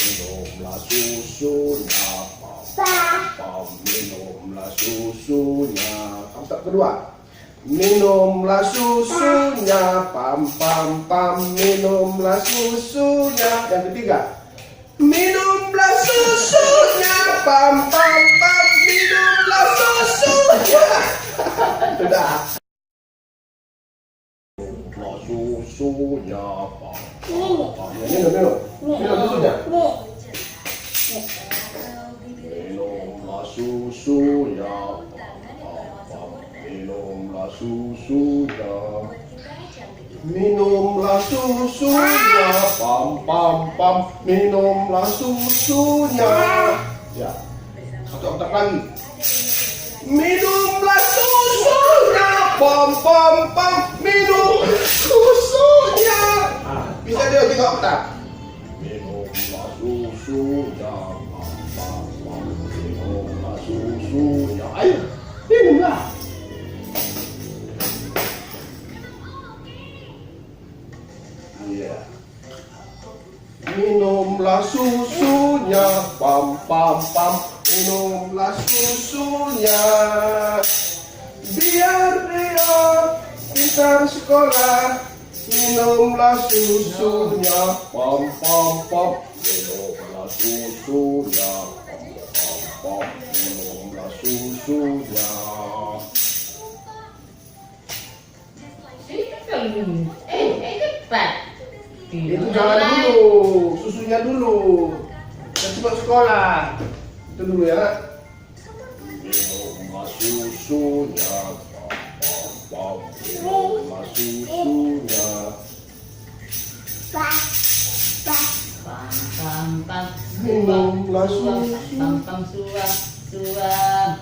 minumlah susunya, pam pam, minumlah susunya. Kata kedua, minumlah susunya, pam pam pam, minumlah susunya. Yang ketiga, minumlah susunya, pam pam pam, minumlah susunya. Sudah. Minumlah susunya, pam pam pam. Minum susunya. Minumlah susunya, minumlah susunya. Minumlah susunya, pam pam pam. Minumlah susunya. Ya, satu otak lagi. Minumlah susunya, pam pam pam. Minumlah susunya. Bisa dia 3 otak. Minumlah susunya, pam pam pam. Minumlah susunya. Ayo, minumlah. Iya. Minumlah susunya, pam pam pam. Minumlah susunya. Biar dia pintar sekolah. Minumlah susunya, pam pam pam. Minumlah susunya, pam pam pam. Minumlah susunya. Cepat. Itu jangan dulu, susunya dulu. Dan cepat sekolah. Itu dulu ya. Minumlah susunya, pam pam. Minumlah susunya. Pam pam pam. Minumlah susu. Pam pam suap suap.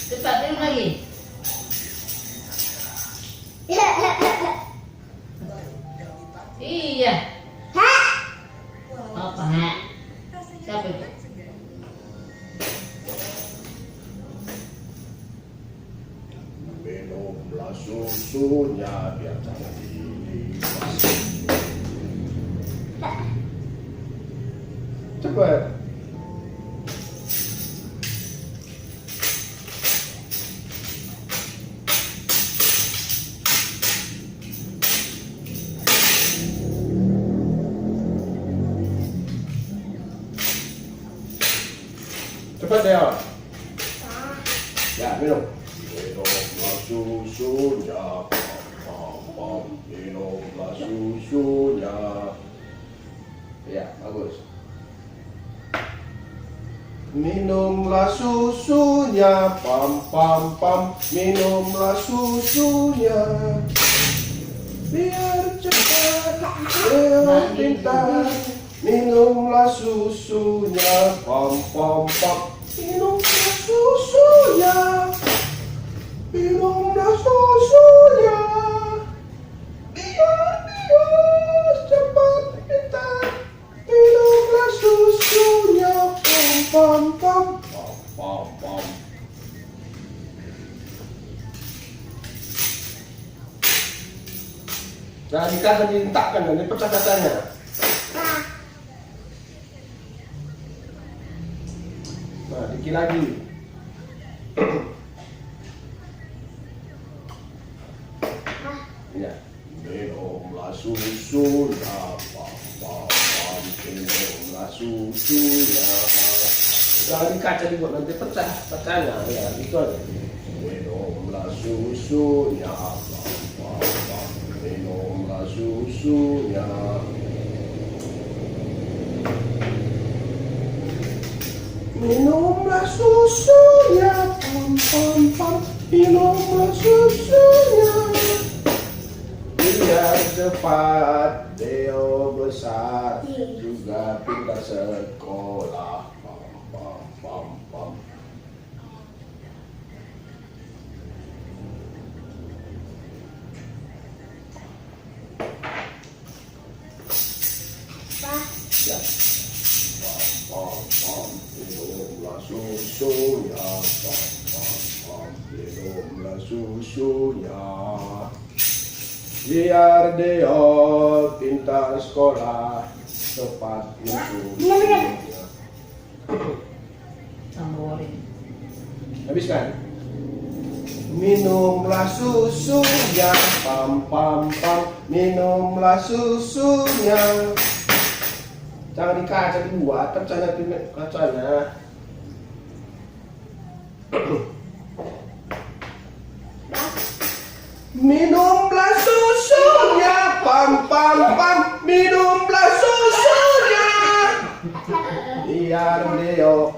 Cepat minum lagi. Iya. Apa? Siapa itu? Minumlah susunya biar jangan dilipas. Cepat. Cepat ya. Ya, minum. Minumlah susunya, pam pam. Minumlah susunya. Ya, bagus. Minumlah susunya, pam pam pam. Minumlah susunya. Biar cepat, biar pintar. Minumlah susunya, pam pam pam. Minumlah susunya. Minumlah susunya. Biar dia cepat pintar. Minumlah susunya, pam pam pam. Pam pam pam. Nah, dikata diletakkan dan dipecah katanya. Nah, dikit lagi. Ya. Minumlah susunya, pam pam pam. Minumlah susunya. Jangan dikaca dibuat nanti pecah pecahnya. Ya, gitu aja. Minumlah susunya, pam pam pam. Minumlah susunya. Minumlah susunya, pam pam pam. Minumlah susunya. Biar cepat dia besar, juga pintar sekolah. Pam pam pam pam. Ya. Pam pam. Minumlah susunya, pam pam pam. Minumlah susunya. Biar dia pintar sekolah, cepat susunya. Samborin. Habis kan? Minumlah susunya, pam pam pam. Minumlah susunya. Jangan di kaca dibuat, kacanya kacanya. Minumlah susunya, pam pam pam. Minumlah susunya. Biar Leo.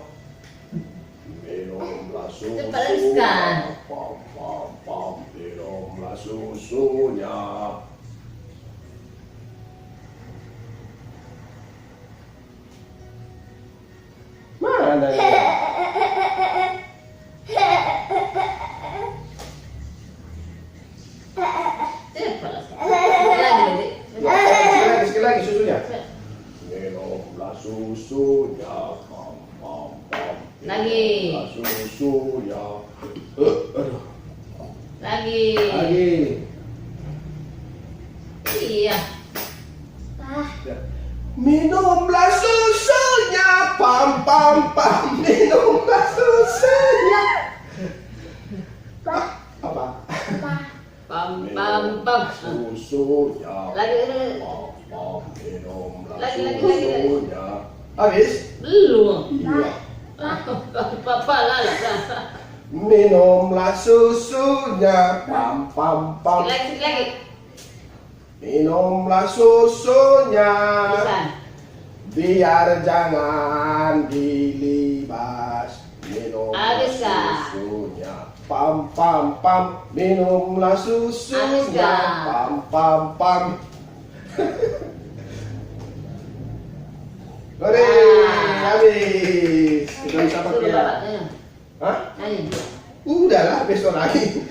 Minumlah susunya, Terbalaskan. pam pam pam. Minumlah susunya. Mana ya? Sekali lagi susunya. Minumlah susunya, pam pam pam. Lagi. Minumlah susunya. Aduh. Lagi. Lagi. Iya. Ya. Minumlah susunya, pam pam pam. Minumlah susunya. Apa? Pam pam pam. Susunya. Lagi. Pam pam. Minumlah Lagi. susunya. Habis? Belum. Iya. Papa lala. Minumlah susunya, pam pam pam. Sekali lagi. Minumlah susunya, Bisa. biar jangan dilibas. Minumlah Habis, Kak. susunya, pam pam pam. Minumlah susunya, Habis, Kak. pam pam pam. Oke, habis. Kita bisa pakai ya? Hah? Ayo. Udahlah, besok lagi.